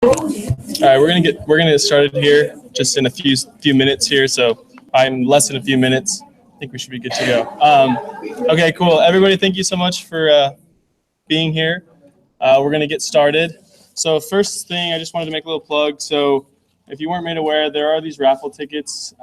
All right, we're gonna get started here just in a few minutes here. So I'm less than a few minutes. I think we should be good to go. Okay, cool. Everybody, thank you so much for being here. We're gonna get started. So first thing, I just wanted to make a little plug. So if you weren't made aware, there are these raffle tickets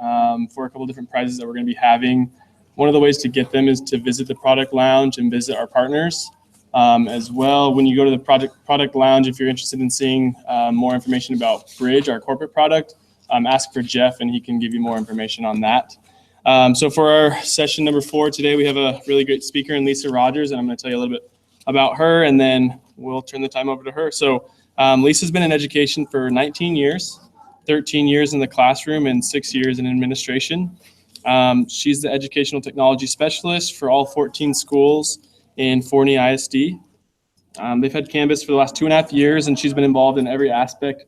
for a couple different prizes that we're gonna be having. One of the ways to get them is to visit the product lounge and visit our partners. As well, when you go to the product lounge, if you're interested in seeing more information about Bridge, our corporate product, ask for Jeff and he can give you more information on that. So for our session number 4 today, we have a really great speaker in Lisa Rogers, and I'm going to tell you a little bit about her, and then we'll turn the time over to her. So Lisa's been in education for 19 years, 13 years in the classroom, and 6 years in administration. She's the educational technology specialist for all 14 schools in Forney ISD. They've had Canvas for the last 2.5 years, and she's been involved in every aspect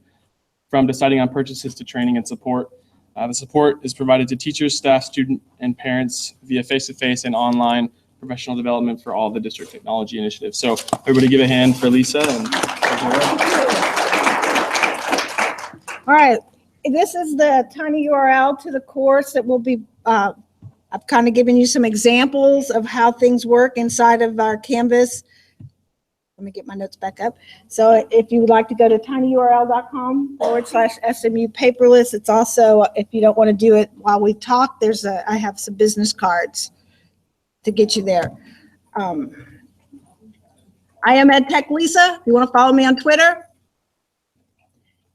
from deciding on purchases to training and support. The support is provided to teachers, staff, student, and parents via face-to-face and online professional development for all the district technology initiatives. So everybody give a hand for Lisa. All right, this is the tiny URL to the course that will be I've kind of given you some examples of how things work inside of our Canvas. Let me get my notes back up. So if you would like to go to tinyurl.com/SMU Paperless, it's also, if you don't want to do it while we talk, I have some business cards to get you there. I am EdTech Lisa. If you want to follow me on Twitter.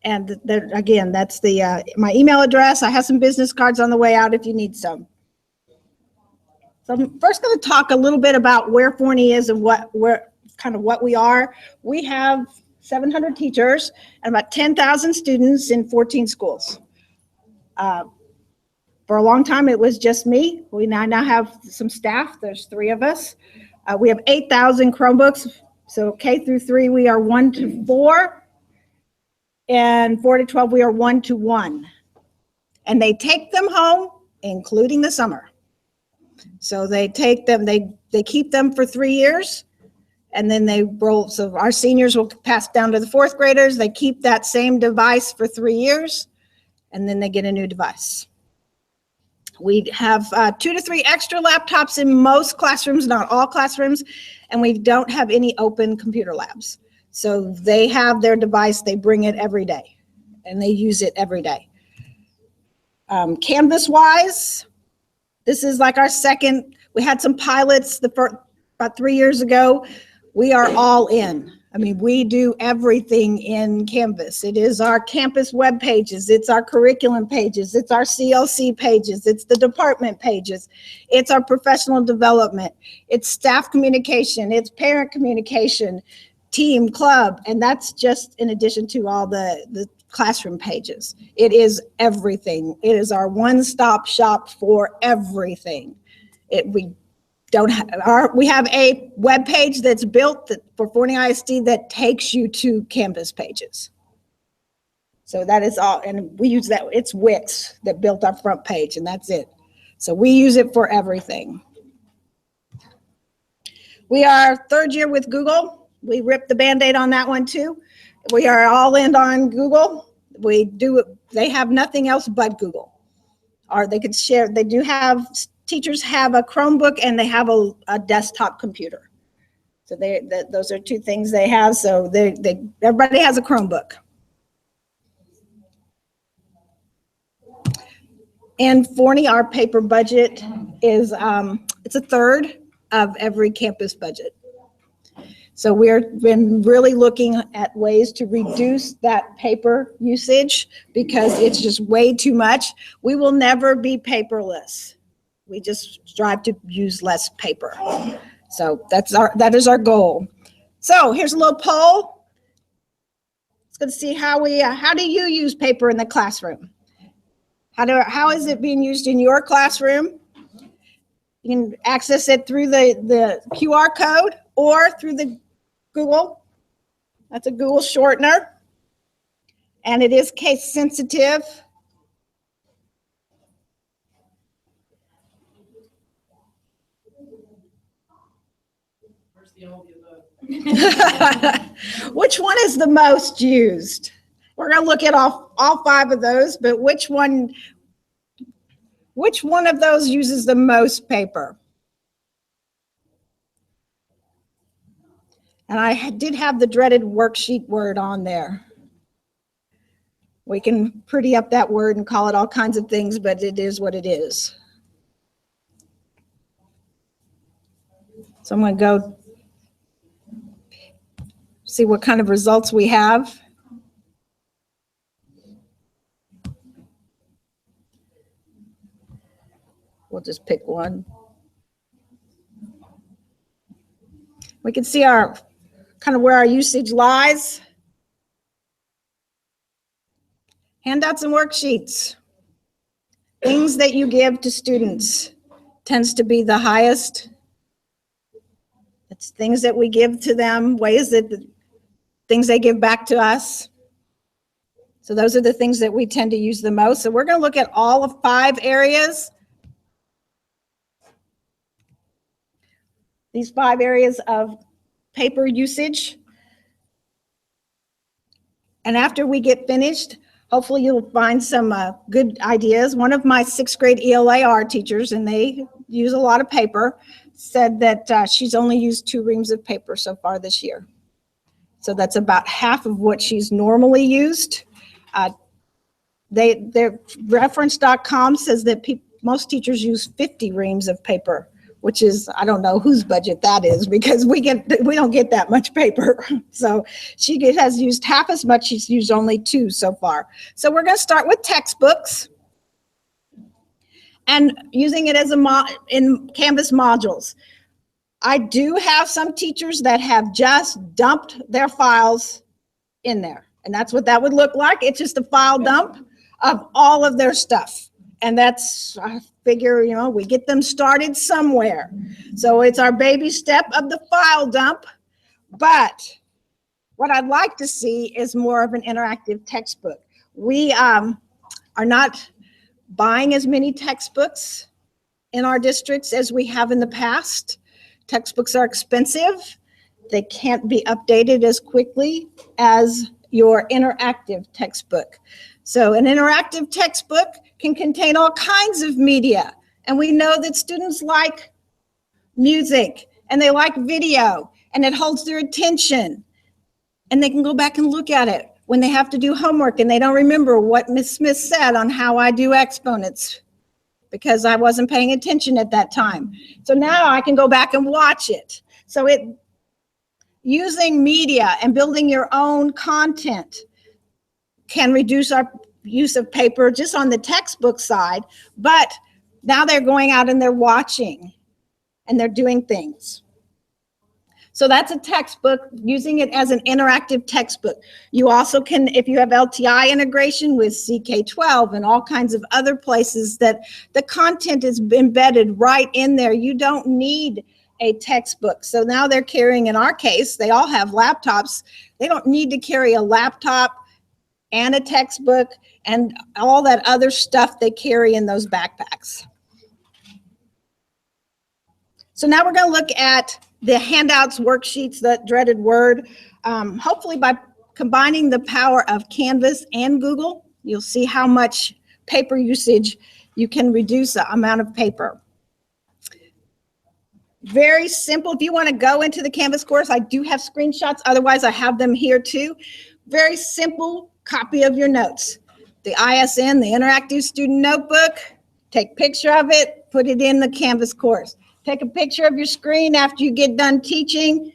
And there, again, that's my email address. I have some business cards on the way out if you need some. So I'm first going to talk a little bit about where Forney is and what we are. We have 700 teachers and about 10,000 students in 14 schools. For a long time, it was just me. We now have some staff. There's 3 of us. We have 8,000 Chromebooks. So K through 3, we are 1 to 4. And 4 to 12, we are 1 to 1. And they take them home, including the summer. So they take them, they keep them for 3 years, and then they roll. So our seniors will pass down to the 4th graders. They keep that same device for 3 years, and then they get a new device. We have 2 to 3 extra laptops in most classrooms, not all classrooms, and we don't have any open computer labs. So they have their device, they bring it every day, and they use it every day. Canvas-wise, this is like our second. We had some pilots about 3 years ago. We are all in. I mean, we do everything in Canvas. It is our campus web pages. It's our curriculum pages. It's our CLC pages. It's the department pages. It's our professional development. It's staff communication. It's parent communication, team, club. And that's just in addition to all the classroom pages. It is everything. It is our one-stop shop for everything. We have a web page that's built for Forney ISD that takes you to Canvas pages. So that is all, and we use that. It's Wix that built our front page, and that's it. So we use it for everything. We are 3rd year with Google. We ripped the Band-Aid on that one too. We are all in on Google. They have nothing else but Google. Or they could share, teachers have a Chromebook and they have a desktop computer. So those are 2 things they have. So everybody has a Chromebook. In Forney, our paper budget is, it's 1/3 of every campus budget. So we've been really looking at ways to reduce that paper usage because it's just way too much. We will never be paperless. We just strive to use less paper. So that is our goal. So here's a little poll. Let's go see how do you use paper in the classroom? How is it being used in your classroom? You can access it through the QR code or through the Google. That's a Google shortener. And it is case sensitive. Which one is the most used? We're going to look at all 5 of those, but which one of those uses the most paper? And I did have the dreaded worksheet word on there. We can pretty up that word and call it all kinds of things, but it is what it is. So I'm going to go see what kind of results we have. We'll just pick one. We can see our kind of where our usage lies. Handouts and worksheets. Things that you give to students tends to be the highest. It's things that we give to them, ways that things they give back to us. So those are the things that we tend to use the most. So we're going to look at all of 5 areas. These 5 areas of paper usage. And after we get finished, hopefully you'll find some good ideas. One of my 6th grade ELAR teachers, and they use a lot of paper, said that she's only used 2 reams of paper so far this year. So that's about half of what she's normally used. Their reference.com says that most teachers use 50 reams of paper, which is, I don't know whose budget that is, because we don't get that much paper. So she has used half as much. She's used only 2 so far. So we're going to start with textbooks and using it as in Canvas modules. I do have some teachers that have just dumped their files in there, and that's what that would look like. It's just a file dump of all of their stuff. And that's, I figure, we get them started somewhere. So it's our baby step of the file dump. But what I'd like to see is more of an interactive textbook. We are not buying as many textbooks in our districts as we have in the past. Textbooks are expensive. They can't be updated as quickly as your interactive textbook. So an interactive textbook can contain all kinds of media. And we know that students like music and they like video and it holds their attention. And they can go back and look at it when they have to do homework and they don't remember what Ms. Smith said on how I do exponents because I wasn't paying attention at that time. So now I can go back and watch it. So using media and building your own content can reduce our use of paper just on the textbook side, but now they're going out and they're watching and they're doing things. So that's a textbook, using it as an interactive textbook. You also can, if you have LTI integration with CK12 and all kinds of other places that the content is embedded right in there, you don't need a textbook. So now they're carrying, in our case, they all have laptops. They don't need to carry a laptop and a textbook and all that other stuff they carry in those backpacks. So now we're going to look at the handouts, worksheets, that dreaded word. Hopefully by combining the power of Canvas and Google, you'll see how much paper usage you can reduce the amount of paper. Very simple. If you want to go into the Canvas course, I do have screenshots. Otherwise, I have them here too. Very simple copy of your notes. The ISN, the Interactive Student Notebook, take a picture of it, put it in the Canvas course. Take a picture of your screen after you get done teaching,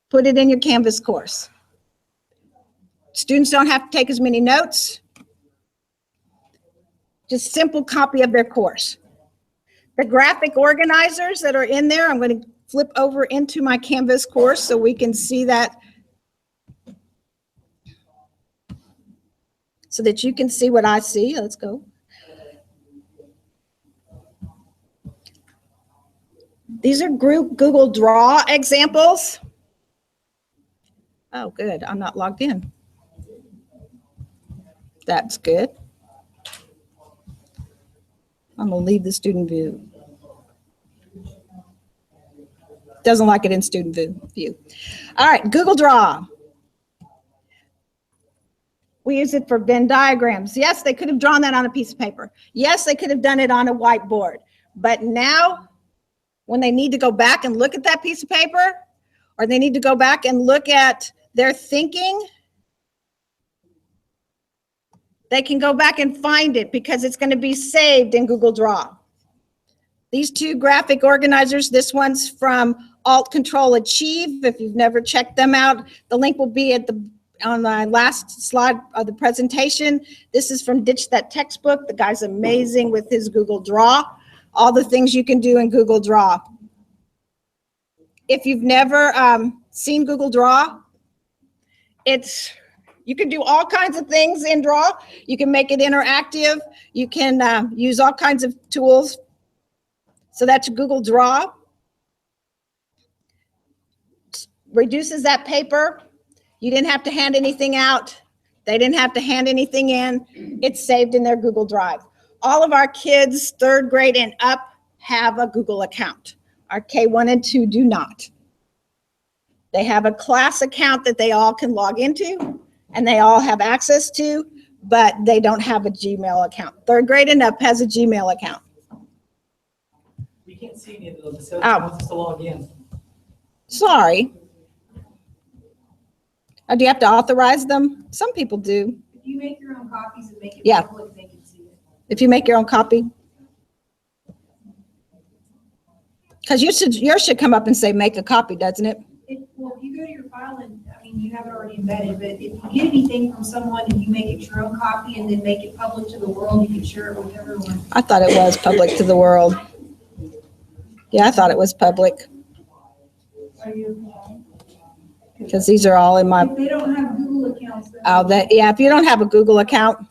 put it in your Canvas course. Students don't have to take as many notes. Just simple copy of their course. The graphic organizers that are in there, I'm going to flip over into my Canvas course so we can see that, so that you can see what I see. Let's go. These are Google Draw examples. Oh, good. I'm not logged in. That's good. I'm going to leave the student view. Doesn't like it in student view. All right, Google Draw. We use it for Venn diagrams. Yes, they could have drawn that on a piece of paper. Yes, they could have done it on a whiteboard. But now, when they need to go back and look at that piece of paper, or they need to go back and look at their thinking, they can go back and find it because it's going to be saved in Google Draw. These two graphic organizers, this one's from Alt Control Achieve. If you've never checked them out, the link will be on the last slide of the presentation. This is from Ditch That Textbook. The guy's amazing with his Google Draw. All the things you can do in Google Draw. If you've never seen Google Draw, you can do all kinds of things in Draw. You can make it interactive. You can use all kinds of tools. So that's Google Draw. Reduces that paper. You didn't have to hand anything out. They didn't have to hand anything in. It's saved in their Google Drive. All of our kids, 3rd grade and up, have a Google account. Our K1 and 2 do not. They have a class account that they all can log into and they all have access to, but they don't have a Gmail account. 3rd grade and up has a Gmail account. We can't see any of those. It says it wants us to log in. Sorry. Do you have to authorize them? Some people do. If you make your own copies and make it Yeah. public, they can see it. If you make your own copy. Because yours should come up and say make a copy, doesn't it? Well, if you go to your file and, I mean, you have it already embedded, but if you get anything from someone and you make it your own copy and then make it public to the world, you can share it with everyone. I thought it was public to the world. Yeah, I thought it was public. Are you? Because these are all in my, If they don't have Google accounts, then. yeah, if you don't have a Google account.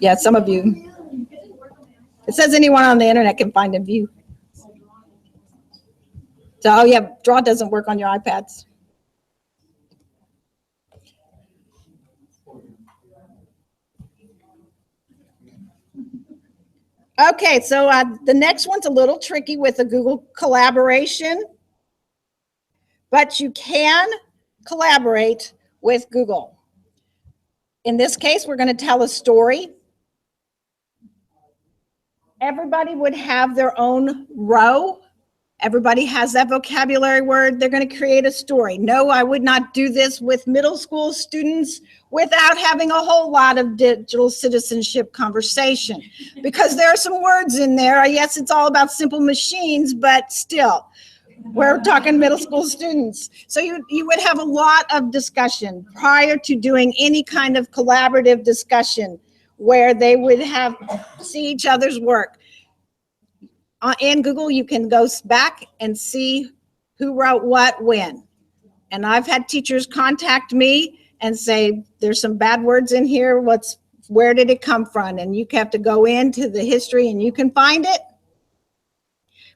Yeah, some of you. It says anyone on the internet can find and view. So, oh yeah, Draw doesn't work on your iPads. Okay, so the next one's a little tricky with the Google collaboration, but you can collaborate with Google. In this case, we're going to tell a story. Everybody would have their own row. Everybody has that vocabulary word. They're going to create a story. No, I would not do this with middle school students without having a whole lot of digital citizenship conversation, because there are some words in there. Yes, it's all about simple machines, but still, we're talking middle school students. So you would have a lot of discussion prior to doing any kind of collaborative discussion where they would see each other's work. In Google, you can go back and see who wrote what when. And I've had teachers contact me and say, there's some bad words in here. Where did it come from? And you have to go into the history and you can find it.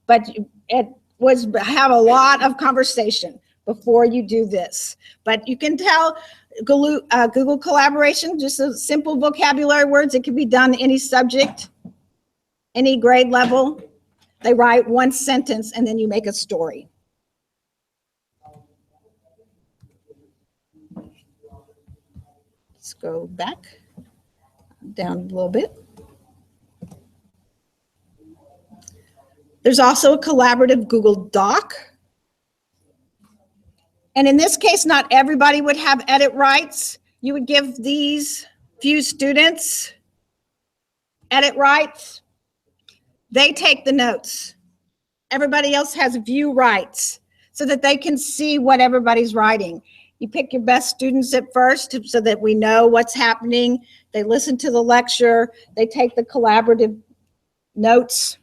But have a lot of conversation before you do this. But you can tell Google collaboration, just a simple vocabulary words. It can be done any subject, any grade level. They write one sentence and then you make a story. Let's go back down a little bit. There's also a collaborative Google Doc. And in this case, not everybody would have edit rights. You would give these few students edit rights. They take the notes. Everybody else has view rights so that they can see what everybody's writing. You pick your best students at first so that we know what's happening. They listen to the lecture. They take the collaborative notes.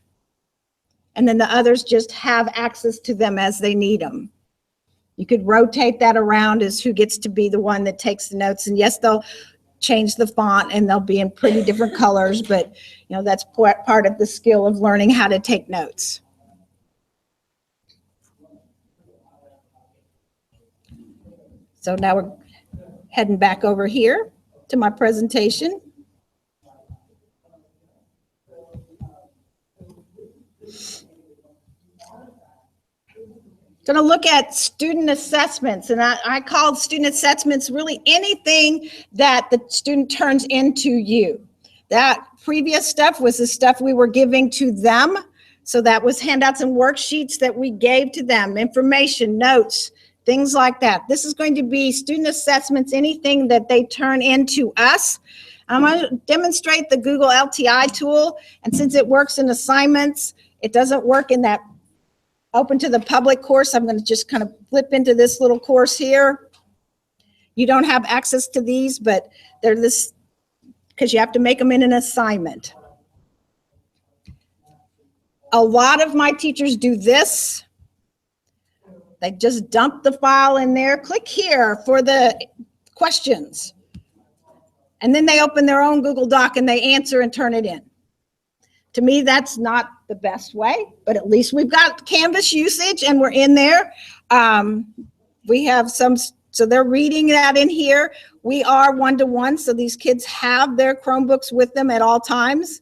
And then the others just have access to them as they need them. You could rotate that around as who gets to be the one that takes the notes. And yes, they'll change the font and they'll be in pretty different colors, but that's part of the skill of learning how to take notes. So now we're heading back over here to my presentation. Going to look at student assessments, and I call student assessments really anything that the student turns into you. That previous stuff was the stuff we were giving to them. So that was handouts and worksheets that we gave to them, information, notes, things like that. This is going to be student assessments, anything that they turn into us. I'm going to demonstrate the Google LTI tool, and since it works in assignments, it doesn't work in that open to the public course. I'm going to just kind of flip into this little course here. You don't have access to these, but they're this, because you have to make them in an assignment. A lot of my teachers do this. They just dump the file in there. Click here for the questions. And then they open their own Google Doc and they answer and turn it in. To me, that's not the best way, but at least we've got Canvas usage and we're in there. We have some, so they're reading that in here. We are one-to-one, so these kids have their Chromebooks with them at all times.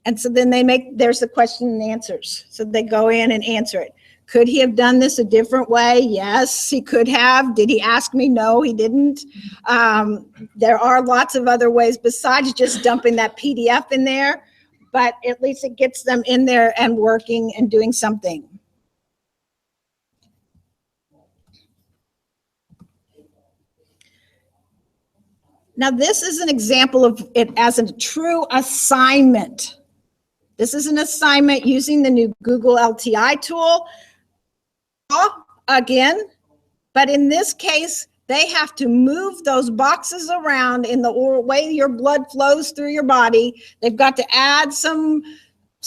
And so then there's the question and answers. So they go in and answer it. Could he have done this a different way? Yes, he could have. Did he ask me? No, he didn't. There are lots of other ways besides just dumping that PDF in there, but at least it gets them in there and working and doing something. Now, this is an example of it as a true assignment. This is an assignment using the new Google LTI tool. Again, but in this case, they have to move those boxes around in the way your blood flows through your body. They've got to add some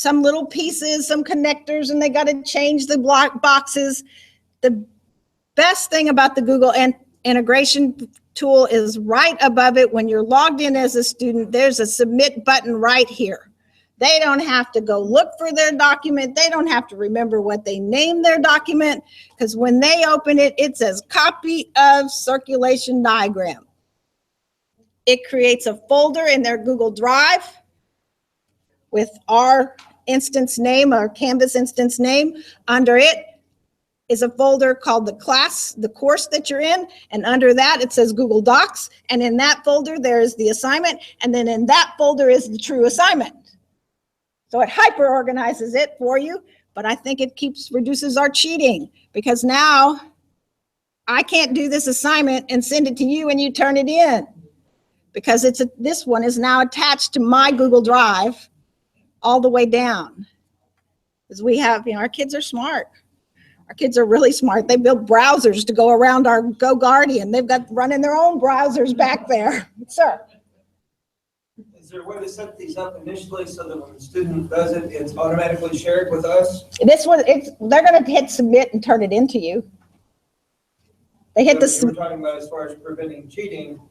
little pieces, some connectors, and they got to change the block boxes. The best thing about the Google integration tool is right above it. When you're logged in as a student, there's a submit button right here. They don't have to go look for their document. They don't have to remember what they named their document, because when they open it, it says copy of circulation diagram. It creates a folder in their Google Drive with our instance name, our Canvas instance name. Under it is a folder called the class, the course that you're in, and under that it says Google Docs, and in that folder there is the assignment, and then in that folder is the true assignment. So it hyper organizes it for you, but I think it reduces our cheating, because now I can't do this assignment and send it to you and you turn it in, because this one is now attached to my Google Drive all the way down. Because we have, our kids are smart. Our kids are really smart. They build browsers to go around our GoGuardian. They've got running their own browsers back there. Sir. Is there a way to set these up initially so that when the student does it, it's automatically shared with us? This one, they're going to hit submit and turn it into you. They hit So we're talking about as far as preventing cheating.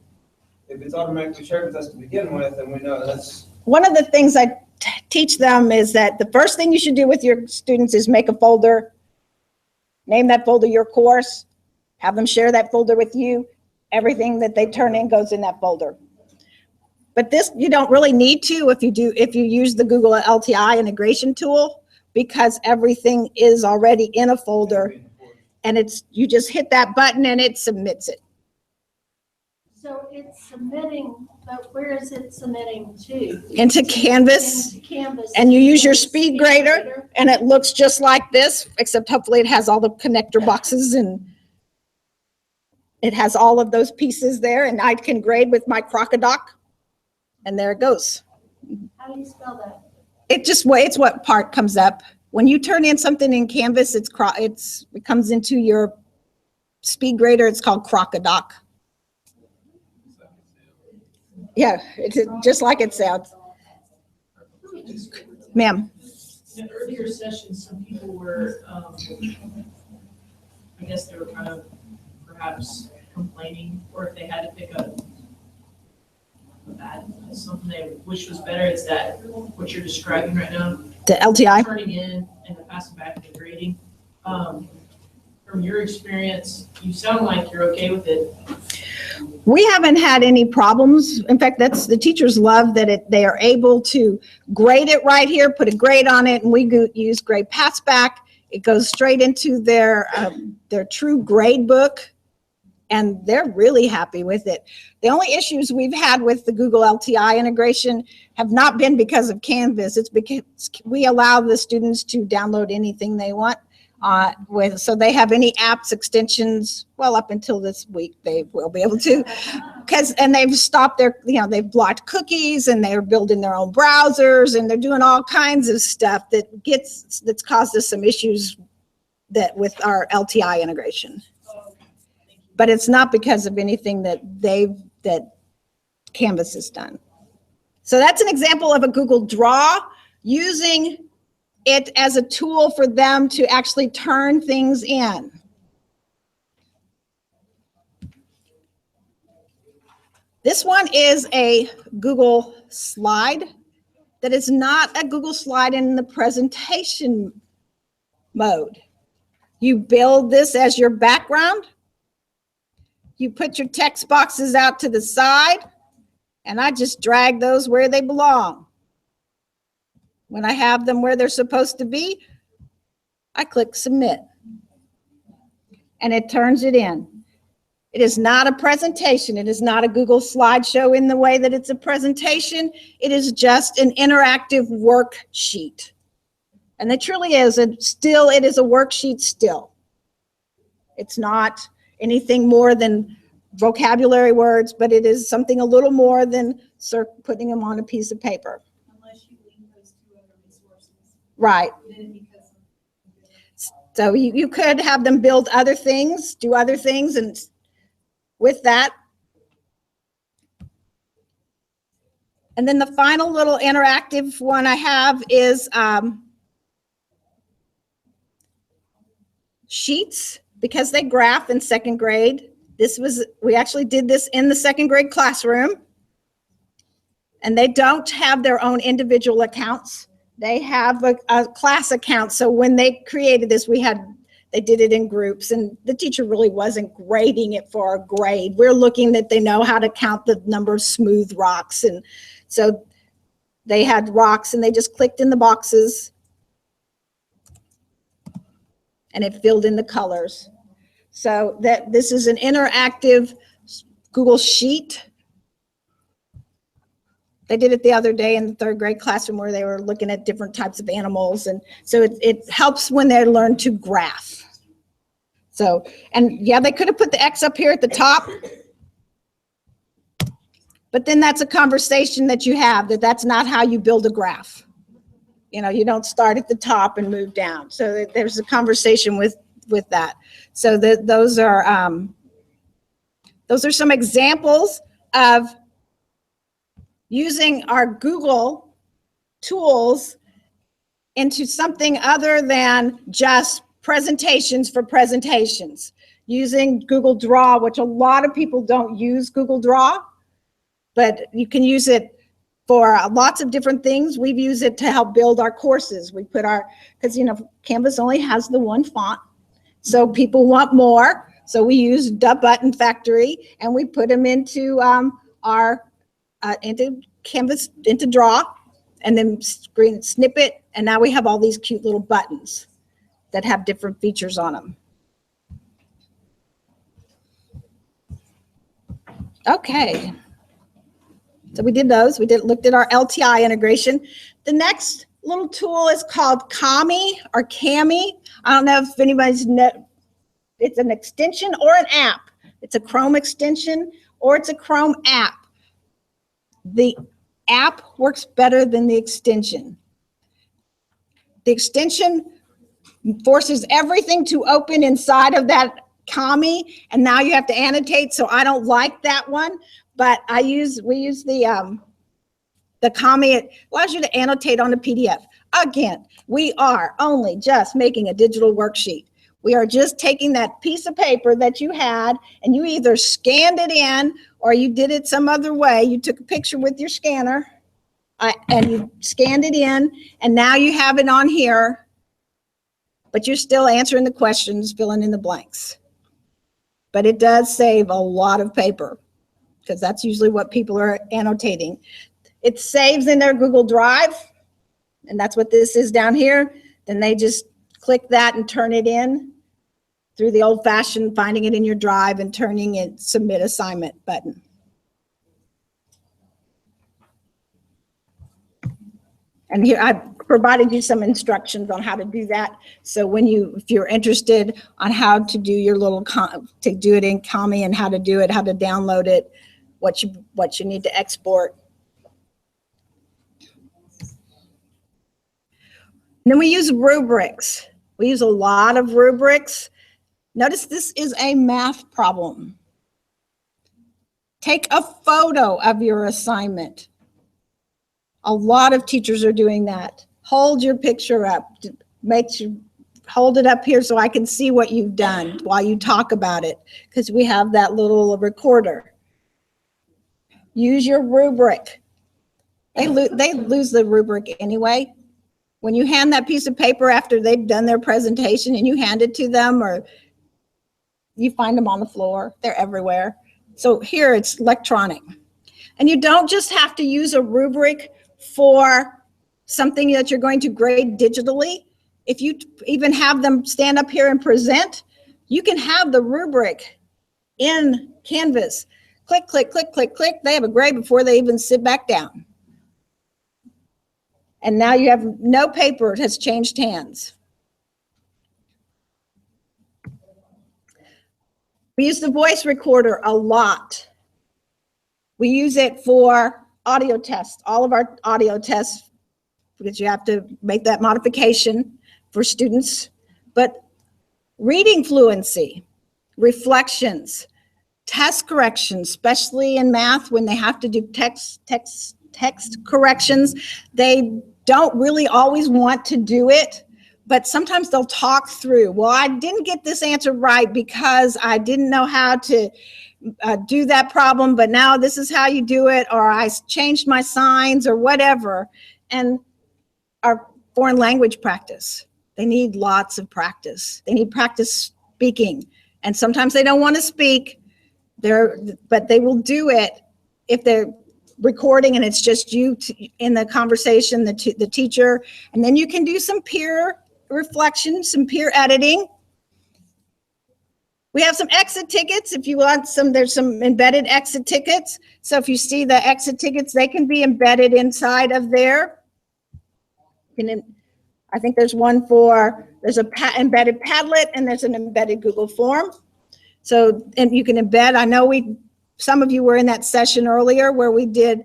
If it's automatically shared with us to begin with, then we know that's. One of the things I teach them is that the first thing you should do with your students is make a folder, name that folder your course, have them share that folder with you. Everything that they turn in goes in that folder. But this, you don't really need to if you use the Google LTI integration tool, because everything is already in a folder, and you just hit that button and it submits it. So it's submitting, but where is it submitting to? Into Canvas. Into Canvas. And you use your speed grader, and it looks just like this, except hopefully it has all the connector boxes and it has all of those pieces there, and I can grade with my Crocodoc. And there it goes. How do you spell that? It's what part comes up. When you turn in something in Canvas, it comes into your speed grader. It's called Crocodoc. Yeah, it's just like it sounds. Ma'am. In earlier sessions, some people were, I guess they were kind of perhaps complaining, or if they had to pick up something they wish was better, is that what you're describing right now? The LTI? Turning in and the passing back and the grading. From your experience, you sound like you're okay with it. We haven't had any problems. In fact, the teachers love that they are able to grade it right here, put a grade on it, and we use grade pass back. It goes straight into their true grade book, and they're really happy with it. The only issues we've had with the Google LTI integration have not been because of Canvas. It's because we allow the students to download anything they want. So they have any apps, extensions, well, up until this week, they will be able to, and they've stopped they've blocked cookies, and they're building their own browsers, and they're doing all kinds of stuff that's caused us some issues with our LTI integration. But it's not because of anything that Canvas has done. So that's an example of a Google Draw using it as a tool for them to actually turn things in. This one is a Google slide that is not a Google slide in the presentation mode. You build this as your background. You put your text boxes out to the side, and I just drag those where they belong. When I have them where they're supposed to be, I click submit, and it turns it in. It is not a presentation. It is not a Google slideshow in the way that it's a presentation. It is just an interactive worksheet. And it truly is. It is a worksheet still. It's not anything more than vocabulary words, but it is something a little more than putting them on a piece of paper. Unless you link those to other resources. Right. So you could have them build other things, do other things, and with that. And then the final little interactive one I have is sheets, because they graph in second grade. We actually did this in the second grade classroom, and they don't have their own individual accounts. They have a class account. So when they created this, they did it in groups, and the teacher really wasn't grading it for a grade. We're looking that they know how to count the number of smooth rocks. And so they had rocks, and they just clicked in the boxes, and it filled in the colors. So this is an interactive Google Sheet. They did it the other day in the third grade classroom where they were looking at different types of animals. And so it helps when they learn to graph. So, and yeah, they could have put the X up here at the top, but then that's a conversation that you have, that's not how you build a graph. You don't start at the top and move down. So there's a conversation with that. So those are some examples of using our Google tools into something other than just presentations for presentations. Using Google Draw, which a lot of people don't use Google Draw, but you can use it for lots of different things. We've used it to help build our courses. We put because Canvas only has the one font, so people want more. So we use the Button Factory, and we put them into into Canvas, into Draw, and then snip it, and now we have all these cute little buttons that have different features on them. Okay. So we did those. We looked at our LTI integration. The next little tool is called Kami or Kami. I don't know if anybody's it's an extension or an app. It's a Chrome extension or it's a Chrome app. The app works better than the extension. The extension forces everything to open inside of that Kami, and now you have to annotate, so I don't like that one. But we use the Kami. It allows you to annotate on the PDF. Again, we are only just making a digital worksheet. We are just taking that piece of paper that you had, and you either scanned it in or you did it some other way. You took a picture with your scanner and you scanned it in, and now you have it on here, but you're still answering the questions, filling in the blanks. But it does save a lot of paper, because that's usually what people are annotating. It saves in their Google Drive, and that's what this is down here. Then they just click that and turn it in through the old-fashioned finding it in your drive and turning it submit assignment button. And here I've provided you some instructions on how to do that. So when if you're interested on how to do your little, to do it in Kami and how to do it, how to download it, what you need to export. And then we use rubrics. We use a lot of rubrics. Notice this is a math problem. Take a photo of your assignment. A lot of teachers are doing that. Hold your picture up. Hold it up here so I can see what you've done while you talk about it, because we have that little recorder. Use your rubric. They lose the rubric anyway. When you hand that piece of paper after they've done their presentation and you hand it to them, or you find them on the floor, they're everywhere. So here it's electronic. And you don't just have to use a rubric for something that you're going to grade digitally. If you even have them stand up here and present, you can have the rubric in Canvas. Click, click, click, click, click. They have a grade before they even sit back down. And now you have no paper has changed hands. We use the voice recorder a lot. We use it for audio tests, all of our audio tests, because you have to make that modification for students. But reading fluency, reflections, test corrections, especially in math when they have to do text corrections, they don't really always want to do it, but sometimes they'll talk through, well, I didn't get this answer right because I didn't know how to do that problem, but now this is how you do it, or I changed my signs or whatever. And our foreign language practice, they need lots of practice. They need practice speaking. And sometimes they don't want to speak, but they will do it if they're recording and it's just you in the conversation, the teacher. And then you can do some peer reflection, some peer editing. We have some exit tickets. If you want some, there's some embedded exit tickets. So if you see the exit tickets, they can be embedded inside of there. I think there's one there's an embedded Padlet and there's an embedded Google form. So, and you can embed, I know some of you were in that session earlier where we did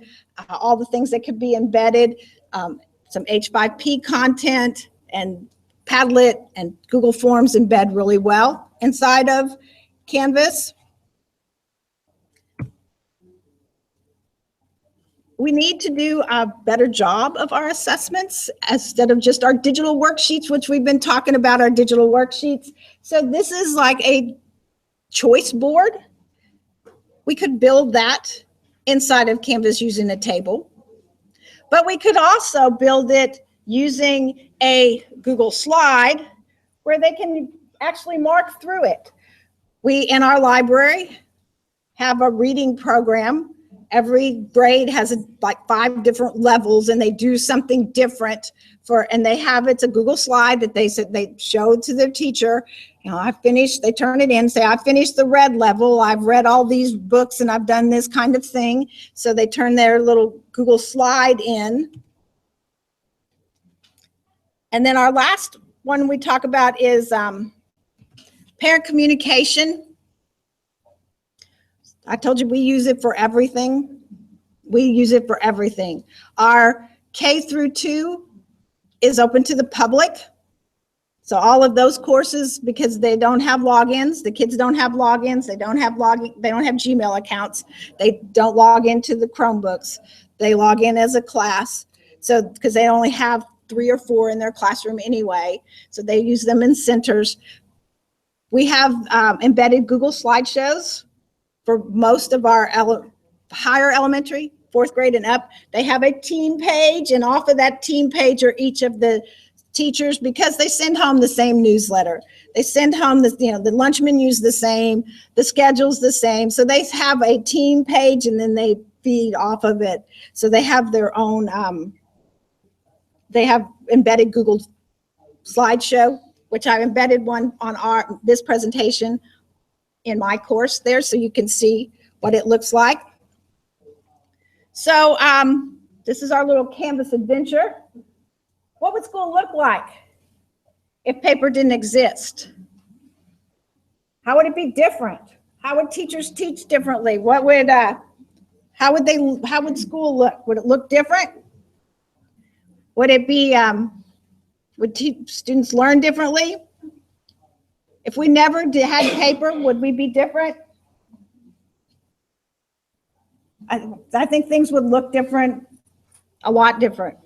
all the things that could be embedded, some H5P content, and Padlet and Google Forms embed really well inside of Canvas. We need to do a better job of our assessments instead of just our digital worksheets, which we've been talking about, our digital worksheets. So this is like a choice board. We could build that inside of Canvas using a table, but we could also build it using a Google slide where they can actually mark through it. We, in our library, have a reading program. Every grade has like 5 different levels and they do something different and they have, it's a Google slide that they show to their teacher. You know, I finished, they turn it in, say, I finished the red level. I've read all these books and I've done this kind of thing. So they turn their little Google slide in. And then our last one we talk about is parent communication. I told you we use it for everything. We use it for everything. Our K through 2 is open to the public. So all of those courses, because they don't have logins, the kids don't have logins, they don't have Gmail accounts, they don't log into the Chromebooks, they log in as a class. So because they only have 3 or 4 in their classroom anyway, so they use them in centers. We have embedded Google slideshows for most of our higher elementary, 4th grade and up. They have a team page, and off of that team page are each of the teachers, because they send home the same newsletter. They send home the lunch menu's the same, the schedule's the same. So they have a team page and then they feed off of it. So they have their own, they have embedded Google slideshow which I've embedded one on this presentation in my course there, so you can see what it looks like. So this is our little Canvas adventure. What would school look like if paper didn't exist? How would it be different? How would teachers teach differently? How would school look? Would it look different? Would it be, would students learn differently? If we never had paper, would we be different? I think things would look different, a lot different.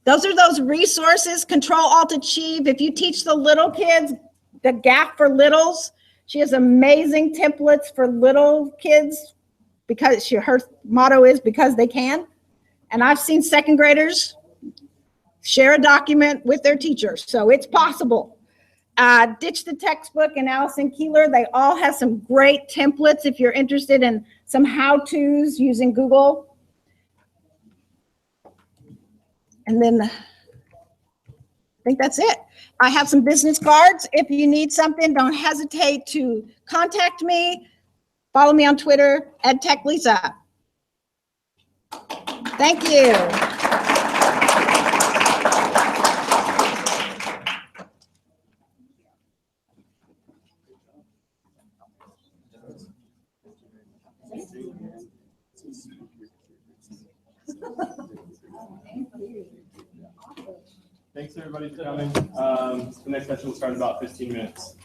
Those are those resources, Control-Alt-Achieve. If you teach the little kids, the GAF for littles, she has amazing templates for little kids because her motto is because they can. And I've seen second graders share a document with their teachers, so it's possible. Ditch the Textbook and Allison Keeler, they all have some great templates if you're interested in some how-tos using Google. And then I think that's it. I have some business cards. If you need something, don't hesitate to contact me. Follow me on Twitter, @TechLisa. Thank you. Thanks everybody for coming. The next session will start in about 15 minutes.